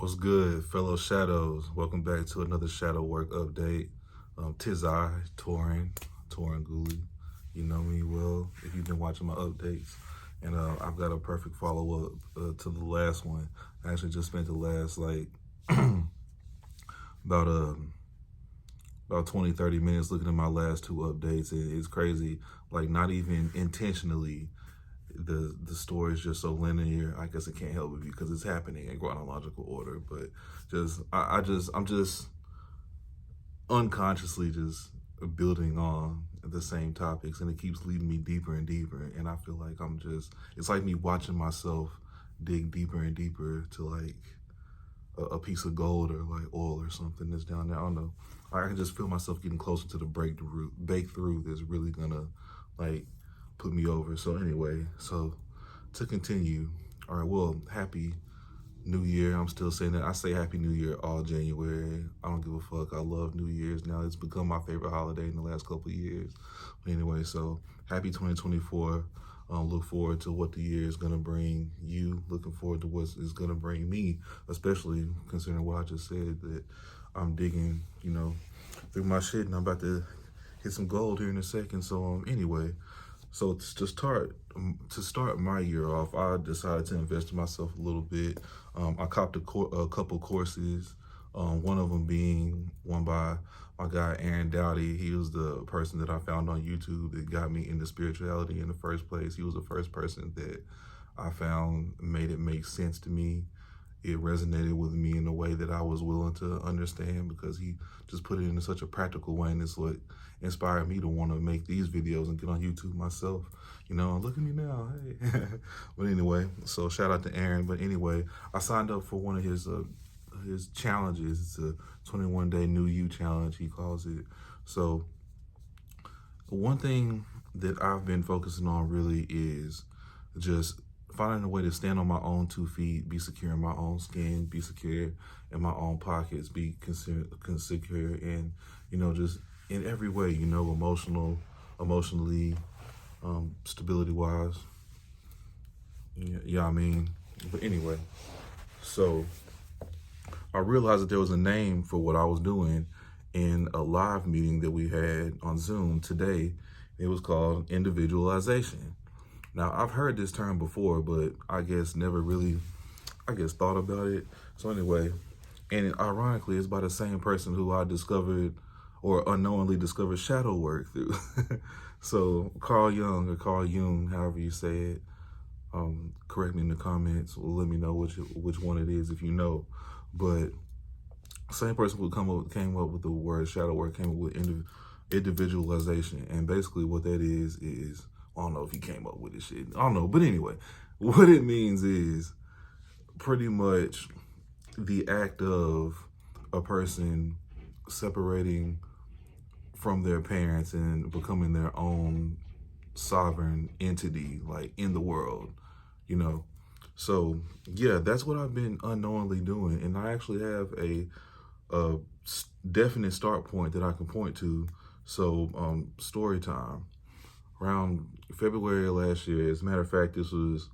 What's good, fellow shadows? Welcome back to another shadow work update. Tis I, Torin Gooley. You know me well if you've been watching my updates. And I've got a perfect follow-up to the last one. I actually just spent the last about about 20-30 minutes looking at my last two updates. And it's crazy, like not even intentionally the story is just so linear. I guess it can't help it because it's happening in chronological order. But I'm just unconsciously just building on the same topics, and it keeps leading me deeper and deeper. And I feel like it's like me watching myself dig deeper and deeper to like a piece of gold or like oil or something that's down there. I don't know. I can just feel myself getting closer to the breakthrough that's really gonna like put me over. So anyway, so to continue, all right, well, happy New Year. I'm still saying that. I say Happy New Year all January. I don't give a fuck. I love New Year's now. It's become my favorite holiday in the last couple of years. But anyway, so happy 2024. Look forward to what the year is going to bring you. Looking forward to what it's going to bring me, especially considering what I just said, that I'm digging, through my shit, and I'm about to hit some gold here in a second. So anyway, so to start my year off, I decided to invest in myself a little bit. I copped a couple courses, one of them being one by my guy Aaron Dowdy. He was the person that I found on YouTube that got me into spirituality in the first place. He was the first person that I found made it make sense to me. It resonated with me in a way that I was willing to understand, because he just put it in such a practical way, and it's what inspired me to want to make these videos and get on YouTube myself. Look at me now, hey. But anyway, so shout out to Aaron. But anyway, I signed up for one of his challenges. It's a 21-day New You challenge, he calls it. So one thing that I've been focusing on really is just finding a way to stand on my own 2 feet, be secure in my own skin, be secure in my own pockets, be secure in, just in every way, emotionally, stability-wise. Yeah, I mean. But anyway, so I realized that there was a name for what I was doing in a live meeting that we had on Zoom today. It was called Individualization. Now, I've heard this term before, but I guess never really, thought about it. So anyway, and ironically, it's by the same person who I discovered or unknowingly discovered shadow work through. So Carl Jung, however you say it, correct me in the comments, or let me know which one it is if you know. But same person who came up with the word shadow work came up with individualization. And basically what that is, I don't know if he came up with this shit. I don't know. But anyway, what it means is pretty much the act of a person separating from their parents and becoming their own sovereign entity, like in the world, So yeah, that's what I've been unknowingly doing. And I actually have a definite start point that I can point to. So story time. Around February of last year, as a matter of fact, this was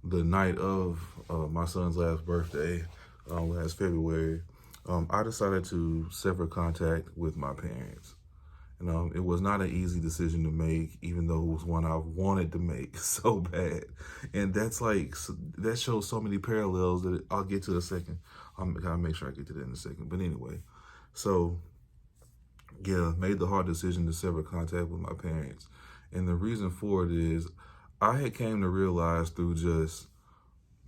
the night of my son's last birthday, last February. I decided to sever contact with my parents. It was not an easy decision to make, even though it was one I wanted to make so bad. And that shows so many parallels that I'll get to in a second. I'm gonna make sure I get to that in a second. But anyway, so yeah, made the hard decision to sever contact with my parents. And the reason for it is I had came to realize through just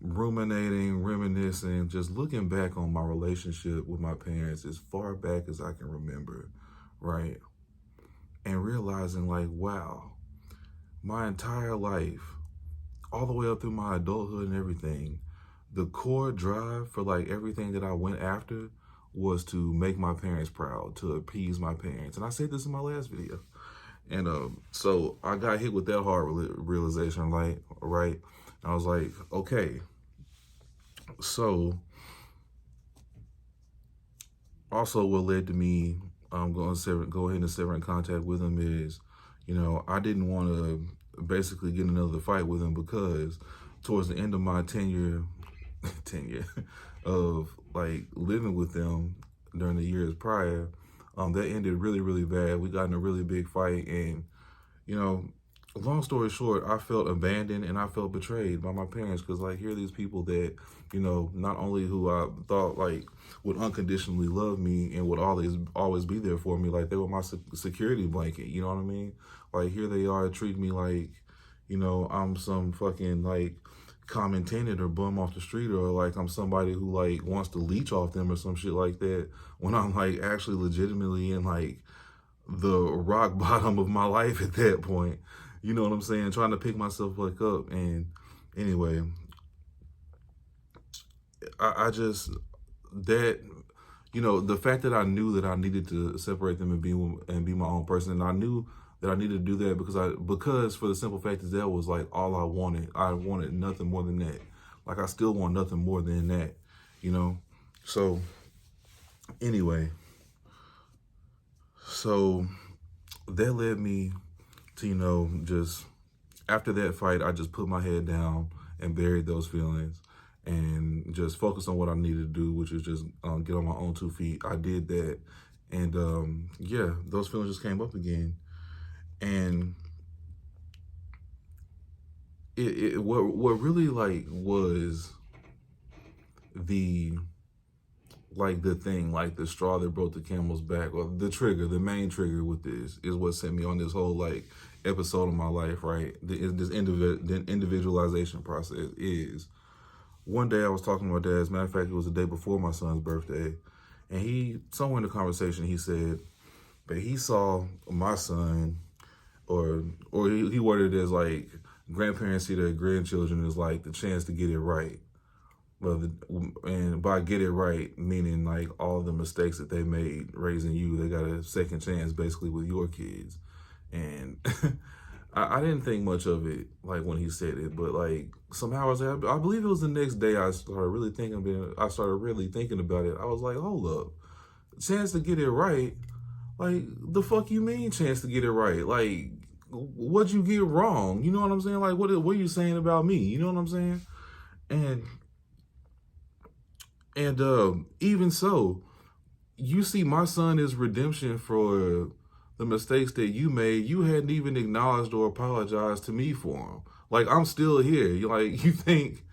ruminating, reminiscing, just looking back on my relationship with my parents as far back as I can remember, right? And realizing like, wow, my entire life, all the way up through my adulthood and everything, the core drive for like everything that I went after was to make my parents proud, to appease my parents. And I said this in my last video. And so I got hit with that hard realization, like, right? I was like, okay, so also what led to me go ahead and severing contact with him is, I didn't want to basically get another fight with him, because towards the end of my tenure tenure of like living with them during the years prior. That ended really, really bad. We got in a really big fight, and you know, long story short, I felt abandoned and I felt betrayed by my parents because, like, here are these people that, not only who I thought like would unconditionally love me and would always be there for me, like they were my security blanket. You know what I mean? Like here they are treating me like, I'm some fucking like common tenant or bum off the street, or like I'm somebody who like wants to leech off them or some shit like that, when I'm like actually legitimately in like the rock bottom of my life at that point. You know what I'm saying? Trying to pick myself back up. And anyway, I just, that, the fact that I knew that I needed to separate them and be my own person, and I knew that I needed to do that because for the simple fact that was like all I wanted. I wanted nothing more than that. Like I still want nothing more than that, you know. So anyway, so that led me to, just after that fight, I just put my head down and buried those feelings and just focused on what I needed to do, which is just get on my own 2 feet. I did that. And yeah, those feelings just came up again. And what really like was the thing, like the straw that broke the camel's back, or the main trigger with this is what sent me on this whole like episode of my life, right? The individualization process is, one day I was talking to my dad. As a matter of fact, it was the day before my son's birthday. And somewhere in the conversation, he said that he saw my son, or he worded it as like, grandparents see their grandchildren as like the chance to get it right. And by get it right, meaning like all the mistakes that they made raising you, they got a second chance basically with your kids. And I didn't think much of it like when he said it, but like somehow I believe it was the next day I started really thinking about it. I was like, hold up, chance to get it right? Like the fuck you mean chance to get it right? Like what'd you get wrong? You know what I'm saying? Like what are you saying about me? You know what I'm saying? And even so, you see my son is redemption for the mistakes that you made. You hadn't even acknowledged or apologized to me for them. Like, I'm still here. You think,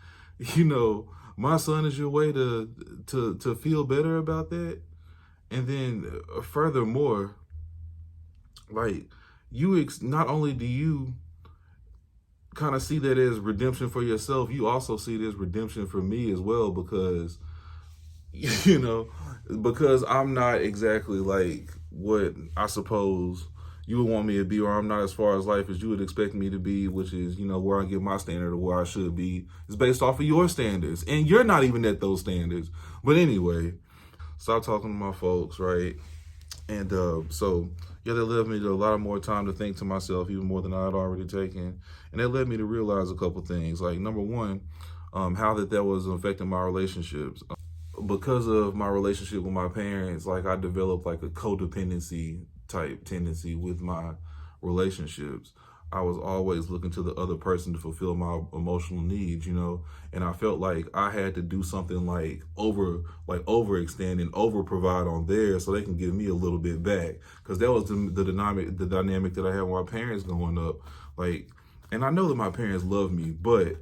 my son is your way to feel better about that? And then furthermore, like, not only do you kind of see that as redemption for yourself, you also see it as redemption for me as well, because because I'm not exactly like what I suppose you would want me to be, or I'm not as far as life as you would expect me to be, which is, where I get my standard of where I should be is based off of your standards. And you're not even at those standards. But anyway, stop talking to my folks, right? And so, yeah, that led me to a lot of more time to think to myself, even more than I had already taken. And that led me to realize a couple things. Like, number one, how that was affecting my relationships. Because of my relationship with my parents, like I developed like a codependency type tendency with my relationships. I was always looking to the other person to fulfill my emotional needs, and I felt like I had to do something like overextend and over provide on theirs so they can give me a little bit back. Because that was the dynamic that I had with my parents growing up. Like, and I know that my parents love me, but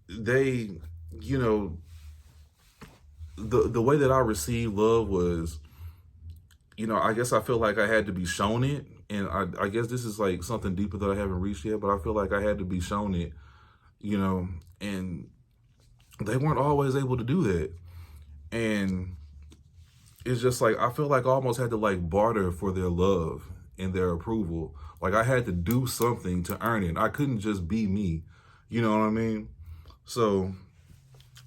they, the way that I received love was, I guess I feel like I had to be shown it. And I guess this is like something deeper that I haven't reached yet, but I feel like I had to be shown it, and they weren't always able to do that. And it's just like, I feel like I almost had to like barter for their love and their approval. Like I had to do something to earn it. I couldn't just be me. You know what I mean? So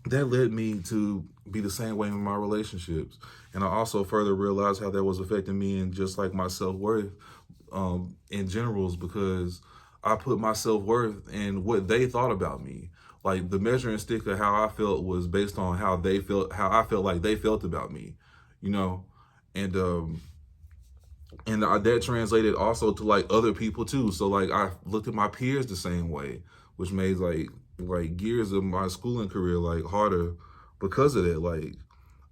that led me to be the same way in my relationships. And I also further realized how that was affecting me and just like my self-worth in generals, because I put my self-worth in what they thought about me. Like the measuring stick of how I felt was based on how I felt like they felt about me, and that translated also to like other people too. So like I looked at my peers the same way, which made like like gears of my schooling career like harder because of that. Like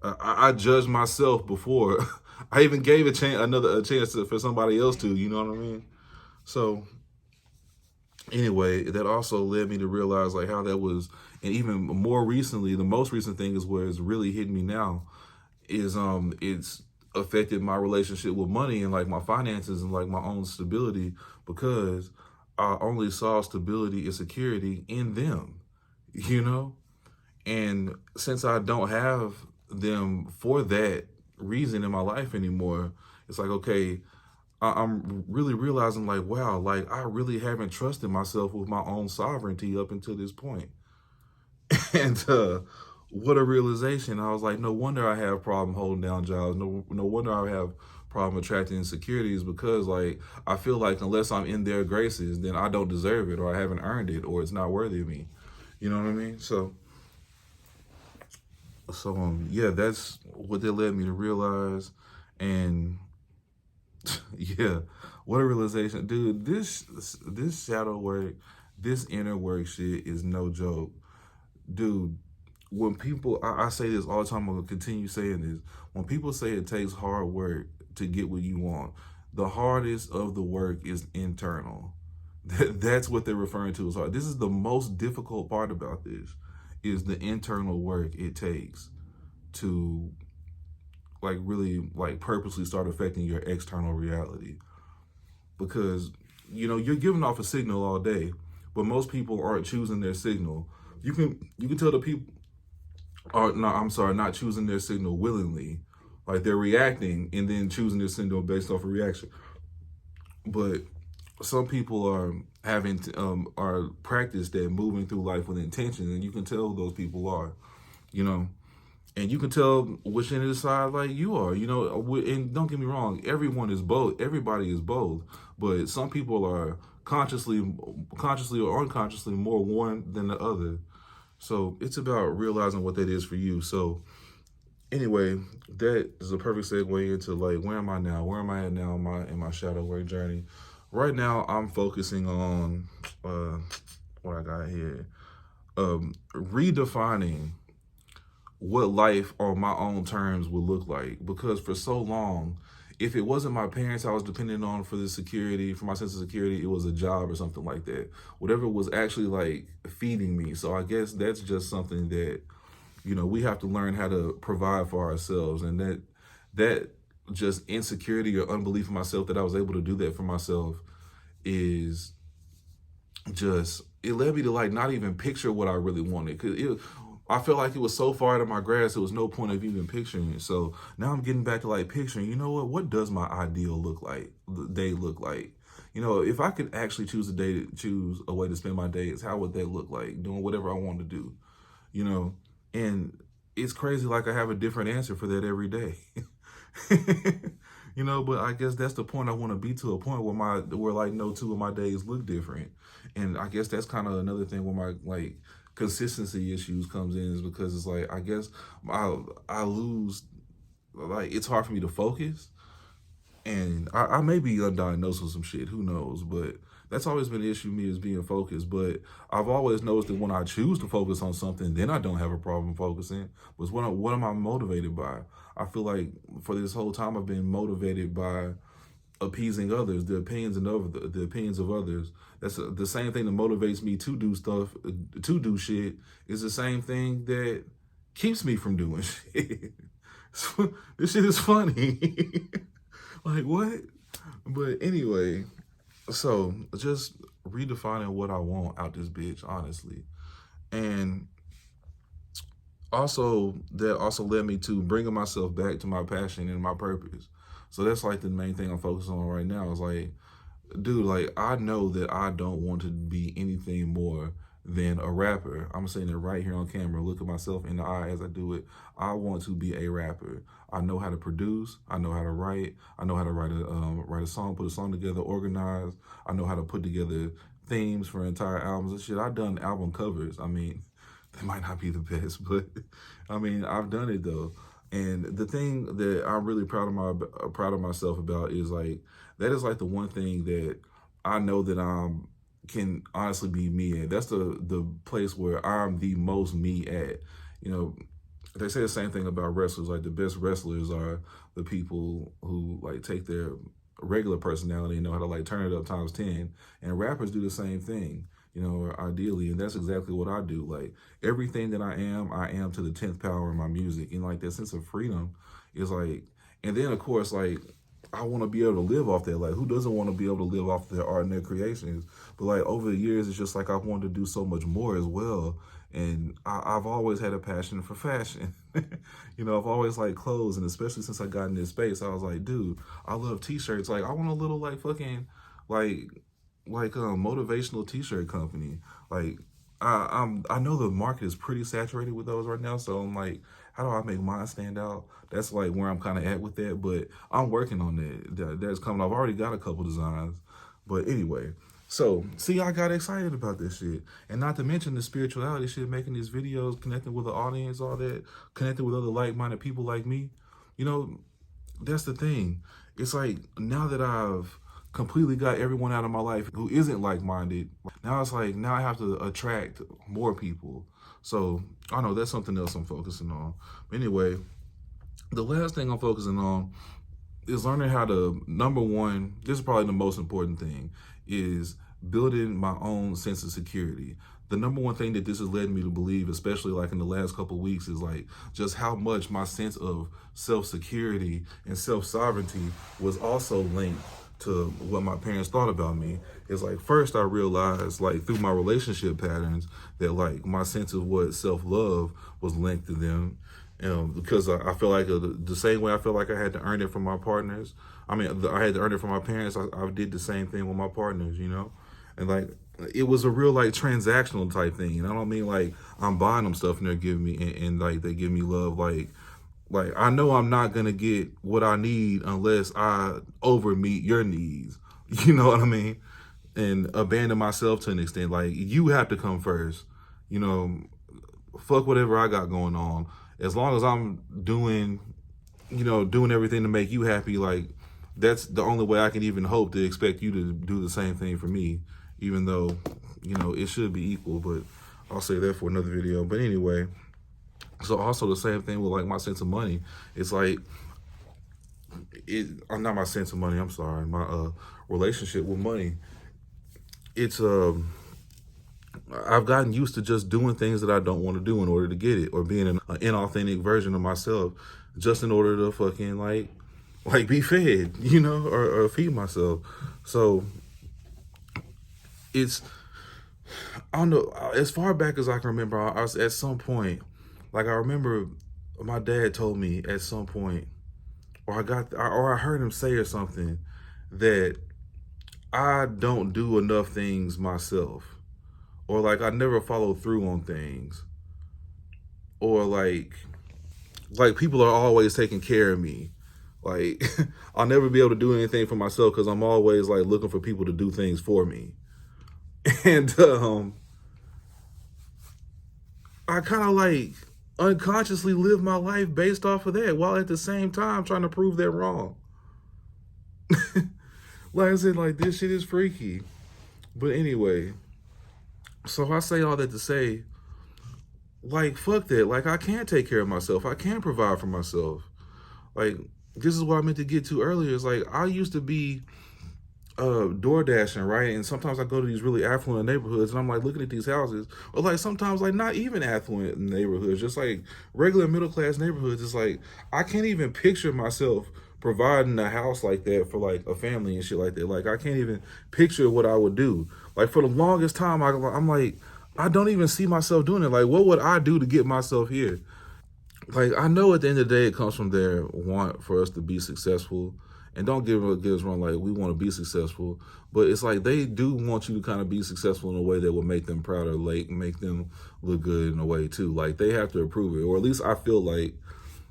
I judged myself before I even gave a chance for somebody else to. You know what I mean? So anyway, that also led me to realize like how that was, and even more recently, the most recent thing is where it's really hitting me now is it's affected my relationship with money and like my finances and like my own stability because I only saw stability and security in them, you know? And since I don't have them for that reason in my life anymore, it's like, okay, I'm really realizing like, wow, like I really haven't trusted myself with my own sovereignty up until this point. And what a realization. I was like, no wonder I have problem holding down jobs. No wonder I have problem attracting insecurities because like I feel like unless I'm in their graces, then I don't deserve it or I haven't earned it or it's not worthy of me. You know what I mean? So yeah, that's what that led me to realize. And yeah, what a realization. Dude, this shadow work, this inner work shit is no joke. Dude, when people, I say this all the time, I'm gonna continue saying this. When people say it takes hard work to get what you want, the hardest of the work is internal. That's what they're referring to as hard. This is the most difficult part about this, is the internal work it takes to like really like purposely start affecting your external reality. Because, you know, you're giving off a signal all day, but most people aren't choosing their signal. You can tell the people or no, I'm sorry, not choosing their signal willingly. Like they're reacting and then choosing their signal based off a reaction. But some people are are practiced at moving through life with intention, and you can tell who those people are, you know. And you can tell which end of the side like you are, you know. And don't get me wrong, everyone is both. Everybody is both, but some people are consciously or unconsciously more one than the other. So it's about realizing what that is for you. So anyway, that is a perfect segue into like where am I now? Where am I at now in my shadow work journey? Right now, I'm focusing on what I got here, redefining what life on my own terms would look like. Because for so long, if it wasn't my parents I was dependent on for the security, for my sense of security, it was a job or something like that. Whatever was actually like feeding me. So I guess that's just something that, you know, we have to learn how to provide for ourselves. And that just insecurity or unbelief in myself that I was able to do that for myself is just, it led me to like not even picture what I really wanted. Cause I felt like it was so far out of my grasp, there was no point of even picturing it. So now I'm getting back to like picturing, you know what does my ideal look like, the day look like? You know, if I could actually choose a way to spend my days, how would that look like? Doing whatever I want to do, you know? And it's crazy, like I have a different answer for that every day. You know, but I guess that's the point I want to be, to a point where like no two of my days look different. And I guess that's kind of another thing where my like consistency issues comes in, is because it's like I guess I lose, like it's hard for me to focus, and I may be undiagnosed with some shit, who knows, but that's always been an issue with me, is being focused. But I've always noticed that when I choose to focus on something, then I don't have a problem focusing. But what am I motivated by? I feel like for this whole time I've been motivated by appeasing others, the opinions of others. That's the same thing that motivates me to do stuff, to do shit, is the same thing that keeps me from doing shit. This shit is funny. Like what? But anyway, so just redefining what I want out this bitch, honestly. And also that also led me to bringing myself back to my passion and my purpose. So that's like the main thing I'm focused on right now, is like, dude, like I know that I don't want to be anything more than a rapper. I'm saying it right here on camera. Look at myself in the eye as I do it. I want to be a rapper. I know how to produce. I know how to write. I know how to write a song, put a song together, organize. I know how to put together themes for entire albums and shit. I've done album covers. I mean, they might not be the best, but I mean, I've done it though. And the thing that I'm really proud of myself about is like, that is like the one thing that I know that I'm can honestly be me at. That's the place where I'm the most me at. You know, they say the same thing about wrestlers. Like the best wrestlers are the people who like take their regular personality and know how to like turn it up times 10. And rappers do the same thing, you know, ideally. And that's exactly what I do. Like everything that I am to the 10th power in my music. And like that sense of freedom is like, and then of course, like I want to be able to live off that. Like, who doesn't want to be able to live off their art and their creations? But like over the years, it's just like I wanted to do so much more as well. And I've always had a passion for fashion. You know, I've always liked clothes, and especially since I got in this space, I was like, dude, I love t-shirts. Like, I want a little like fucking like like a motivational t-shirt company. Like, I know the market is pretty saturated with those right now, so I'm like, how do I make mine stand out? That's like where I'm kind of at with that, but I'm working on that. That's coming. I've already got a couple designs, but anyway. So, see, I got excited about this shit. And not to mention the spirituality shit, making these videos, connecting with the audience, all that, connecting with other like-minded people like me. You know, that's the thing. It's like now that I've completely got everyone out of my life who isn't like-minded, now it's like now I have to attract more people. So I know that's something else I'm focusing on. But anyway, the last thing I'm focusing on is learning how to, number one, this is probably the most important thing, is building my own sense of security. The number one thing that this has led me to believe, especially like in the last couple of weeks, is like just how much my sense of self-security and self-sovereignty was also linked to what my parents thought about me. It's like first I realized like through my relationship patterns that like my sense of what self-love was linked to them. Because I feel like the same way I feel like I had to earn it from my partners. I mean, I had to earn it from my parents. I did the same thing with my partners, you know? And like, it was a real like transactional type thing. And I don't mean like I'm buying them stuff and they're giving me, and like they give me love. Like I know I'm not going to get what I need unless I over meet your needs. You know what I mean? And abandon myself to an extent. Like you have to come first, you know, fuck whatever I got going on. As long as I'm doing, you know, doing everything to make you happy, like that's the only way I can even hope to expect you to do the same thing for me, even though, you know, it should be equal, but I'll say that for another video. But anyway, so also the same thing with like my sense of money. It's like, not my sense of money, I'm sorry, my relationship with money. It's, I've gotten used to just doing things that I don't want to do in order to get it, or being an inauthentic version of myself just in order to fucking like be fed, you know, or feed myself. So it's, I don't know, as far back as I can remember, I was at some point, like I remember my dad told me at some point, or I heard him say or something, that I don't do enough things myself. Or like I never follow through on things. Or like people are always taking care of me. Like I'll never be able to do anything for myself because I'm always like looking for people to do things for me. And I kind of like unconsciously live my life based off of that, while at the same time trying to prove that wrong. Like I said, like this shit is freaky. But anyway, so I say all that to say, like, fuck that. Like, I can take care of myself. I can provide for myself. Like, this is what I meant to get to earlier. Is like, I used to be door dashing, right? And sometimes I go to these really affluent neighborhoods and I'm like looking at these houses, or like sometimes like not even affluent neighborhoods, just like regular middle class neighborhoods. It's like, I can't even picture myself providing a house like that for like a family and shit like that. Like I can't even picture what I would do. Like for the longest time, I'm like, I don't even see myself doing it. Like, what would I do to get myself here? Like, I know at the end of the day, it comes from their want for us to be successful. And don't get us wrong, like, we want to be successful. But it's like they do want you to kind of be successful in a way that will make them proud, or like make them look good in a way too. Like, they have to approve it. Or at least I feel like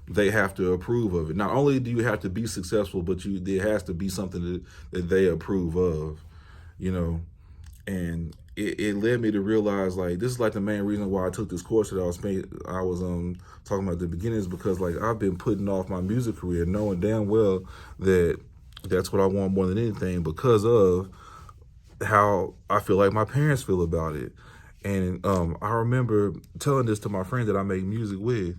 they have to approve of it. Not only do you have to be successful, but there has to be something that they approve of, you know. And it led me to realize, like, this is like the main reason why I took this course that I was talking about at the beginning, is because like I've been putting off my music career, knowing damn well that that's what I want more than anything, because of how I feel like my parents feel about it. And I remember telling this to my friend that I make music with,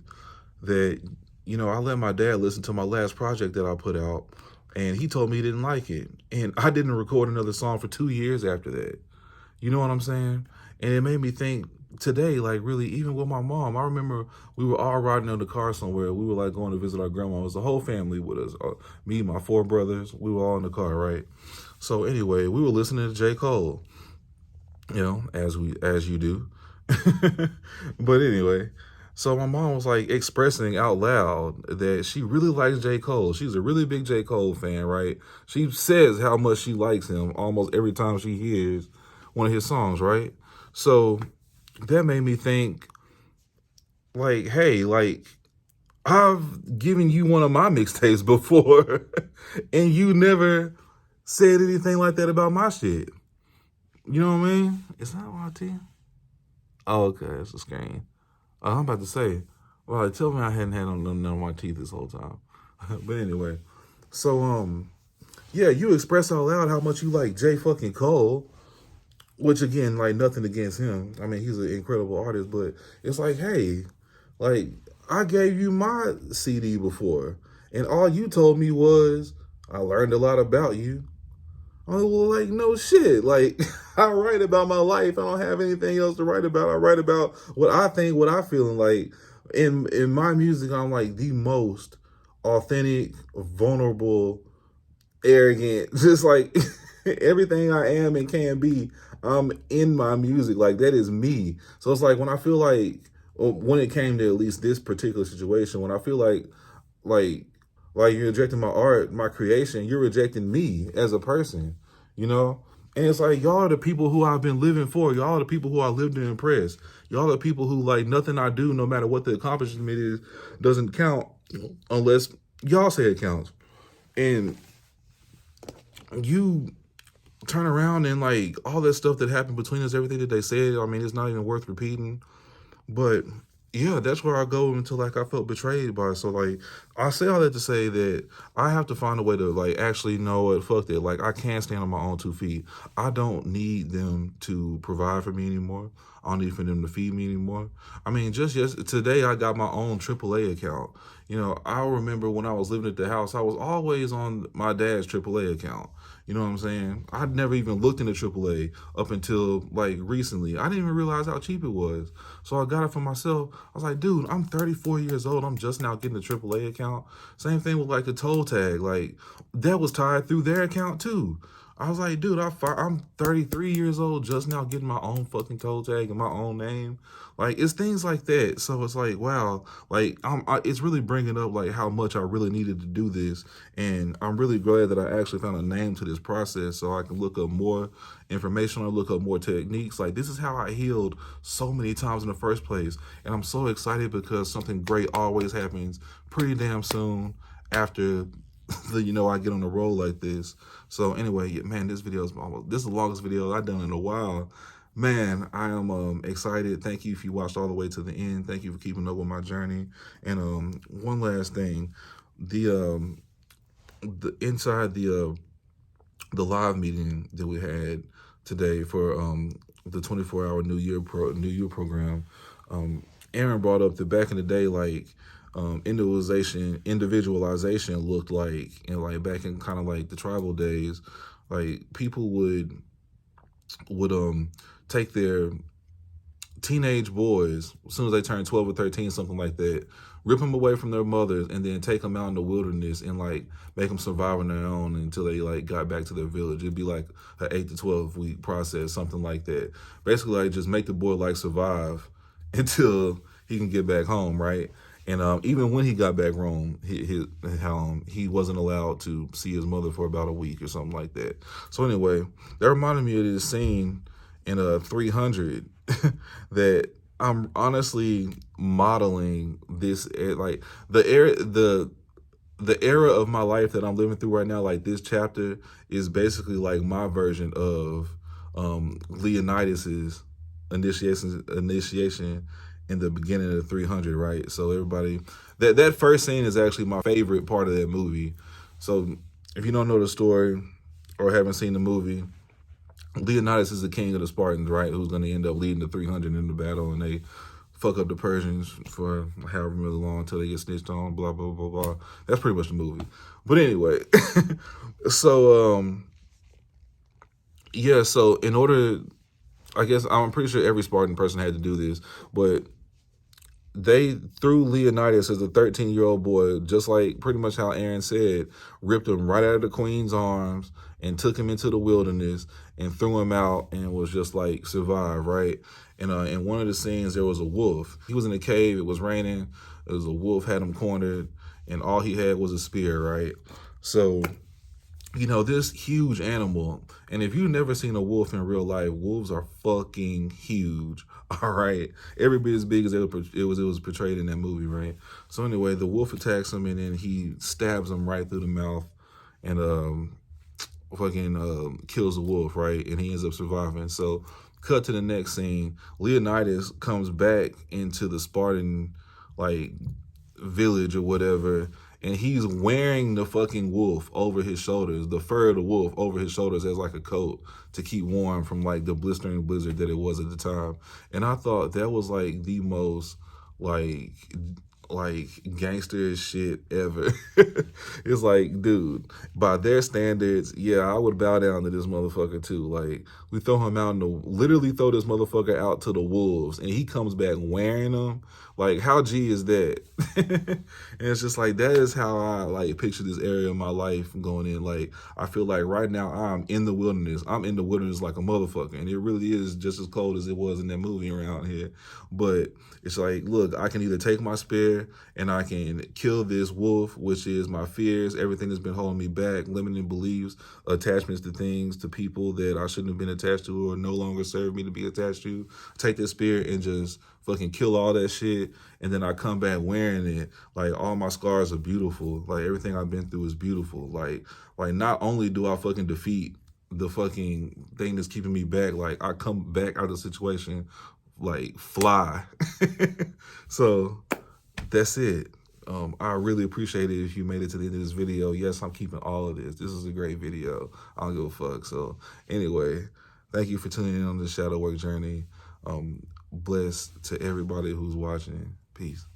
that, I let my dad listen to my last project that I put out, and he told me he didn't like it. And I didn't record another song for 2 years after that. You know what I'm saying? And it made me think today, like really, even with my mom, I remember we were all riding in the car somewhere. We were like going to visit our grandma. It was the whole family with us. Me, my 4 brothers, we were all in the car, right? So anyway, we were listening to J. Cole, as you do. But anyway, so my mom was like expressing out loud that she really likes J. Cole. She's a really big J. Cole fan, right? She says how much she likes him almost every time she hears one of his songs, right? So that made me think, like, hey, like, I've given you one of my mixtapes before, and you never said anything like that about my shit. You know what I mean? It's not YT. Oh, okay, it's a screen. I'm about to say, well, tell me I hadn't had none of my teeth this whole time. But anyway, so yeah, you express out loud how much you like J fucking Cole, which again, like nothing against him. I mean, he's an incredible artist, but it's like, hey, like I gave you my CD before, and all you told me was I learned a lot about you. I'm like, well, like, no shit. Like, I write about my life. I don't have anything else to write about. I write about what I think, what I feel. And like, in my music, I'm like the most authentic, vulnerable, arrogant, just like everything I am and can be, I'm in my music. Like, that is me. So it's like when I feel like, when it came to at least this particular situation, when I feel like like you're rejecting my art, my creation, you're rejecting me as a person, you know? And it's like, y'all are the people who I've been living for. Y'all are the people who I live to impress. Y'all are the people who, like, nothing I do, no matter what the accomplishment is, doesn't count unless y'all say it counts. And you turn around and, like, all that stuff that happened between us, everything that they said, I mean, it's not even worth repeating. But yeah, that's where I go until like I felt betrayed by. So like I say all that to say that I have to find a way to like actually know what, fuck that. Like I can't stand on my own 2 feet. I don't need them to provide for me anymore. I don't need for them to feed me anymore. I mean, just today I got my own AAA account. I remember when I was living at the house, I was always on my dad's AAA account. You know what I'm saying? I'd never even looked into AAA up until like recently. I didn't even realize how cheap it was. So I got it for myself. I was like, dude, I'm 34 years old. I'm just now getting a AAA account. Same thing with like the toll tag. Like that was tied through their account too. I was like, dude, I'm 33 years old, just now getting my own fucking toll tag and my own name. Like, it's things like that. So it's like, wow, like, it's really bringing up, like, how much I really needed to do this. And I'm really glad that I actually found a name to this process so I can look up more information or look up more techniques. Like, this is how I healed so many times in the first place. And I'm so excited because something great always happens pretty damn soon after I get on the roll like this. So anyway, man, this is the longest video I've done in a while. Man, I am excited. Thank you if you watched all the way to the end. Thank you for keeping up with my journey. And one last thing, the inside the live meeting that we had today for the 24-hour New Year program, Aaron brought up that back in the day, like individualization looked like, and like back in kind of like the tribal days, like people would take their teenage boys as soon as they turn 12 or 13, something like that, rip them away from their mothers, and then take them out in the wilderness and like make them survive on their own until they like got back to their village. It'd be like an 8 to 12 week process, something like that. Basically, like just make the boy like survive until he can get back home, right? And even when he got back home, he wasn't allowed to see his mother for about a week or something like that. So anyway, that reminded me of this scene in 300 that I'm honestly modeling this, like the era of my life that I'm living through right now. Like this chapter is basically like my version of Leonidas's initiation in the beginning of 300, right? So everybody, that first scene is actually my favorite part of that movie. So if you don't know the story or haven't seen the movie, Leonidas is the king of the Spartans, right? Who's going to end up leading the 300 in the battle, and they fuck up the Persians for however really long until they get snitched on, blah, blah, blah, blah. That's pretty much the movie. But anyway, so, yeah, so in order, I guess I'm pretty sure every Spartan person had to do this, but they threw Leonidas as a 13-year-old boy, just like pretty much how Aaron said, ripped him right out of the queen's arms and took him into the wilderness and threw him out and was just like, survive, right? And in one of the scenes, there was a wolf. He was in a cave. It was raining. There was a wolf, had him cornered, and all he had was a spear, right? So, you know, this huge animal, and if you've never seen a wolf in real life, wolves are fucking huge. All right, every bit as big as it was portrayed in that movie, right? So anyway, the wolf attacks him, and then he stabs him right through the mouth, and kills the wolf, right? And he ends up surviving. So, cut to the next scene. Leonidas comes back into the Spartan like village or whatever, and he's wearing the fucking wolf over his shoulders, the fur of the wolf over his shoulders as like a coat to keep warm from like the blistering blizzard that it was at the time. And I thought that was like the most like gangster as shit ever. It's like, dude, by their standards, yeah, I would bow down to this motherfucker too. Like, we throw him out literally throw this motherfucker out to the wolves, and he comes back wearing them. Like, how G is that? And it's just like, that is how I like picture this area of my life going in. Like, I feel like right now I'm in the wilderness. I'm in the wilderness like a motherfucker, and it really is just as cold as it was in that movie around here. But it's like, look, I can either take my spear and I can kill this wolf, which is my fears, everything that's been holding me back, limiting beliefs, attachments to things, to people that I shouldn't have been attached to or no longer serve me to be attached to. Take this spear and just fucking kill all that shit, and then I come back wearing it. Like, all my scars are beautiful. Like, everything I've been through is beautiful. Like not only do I fucking defeat the fucking thing that's keeping me back, like, I come back out of the situation like fly. So that's it. I really appreciate it if you made it to the end of this video. Yes, I'm keeping all of this. This is a great video. I don't give a fuck. So anyway, thank you for tuning in on the shadow work journey. Blessed to everybody who's watching. Peace.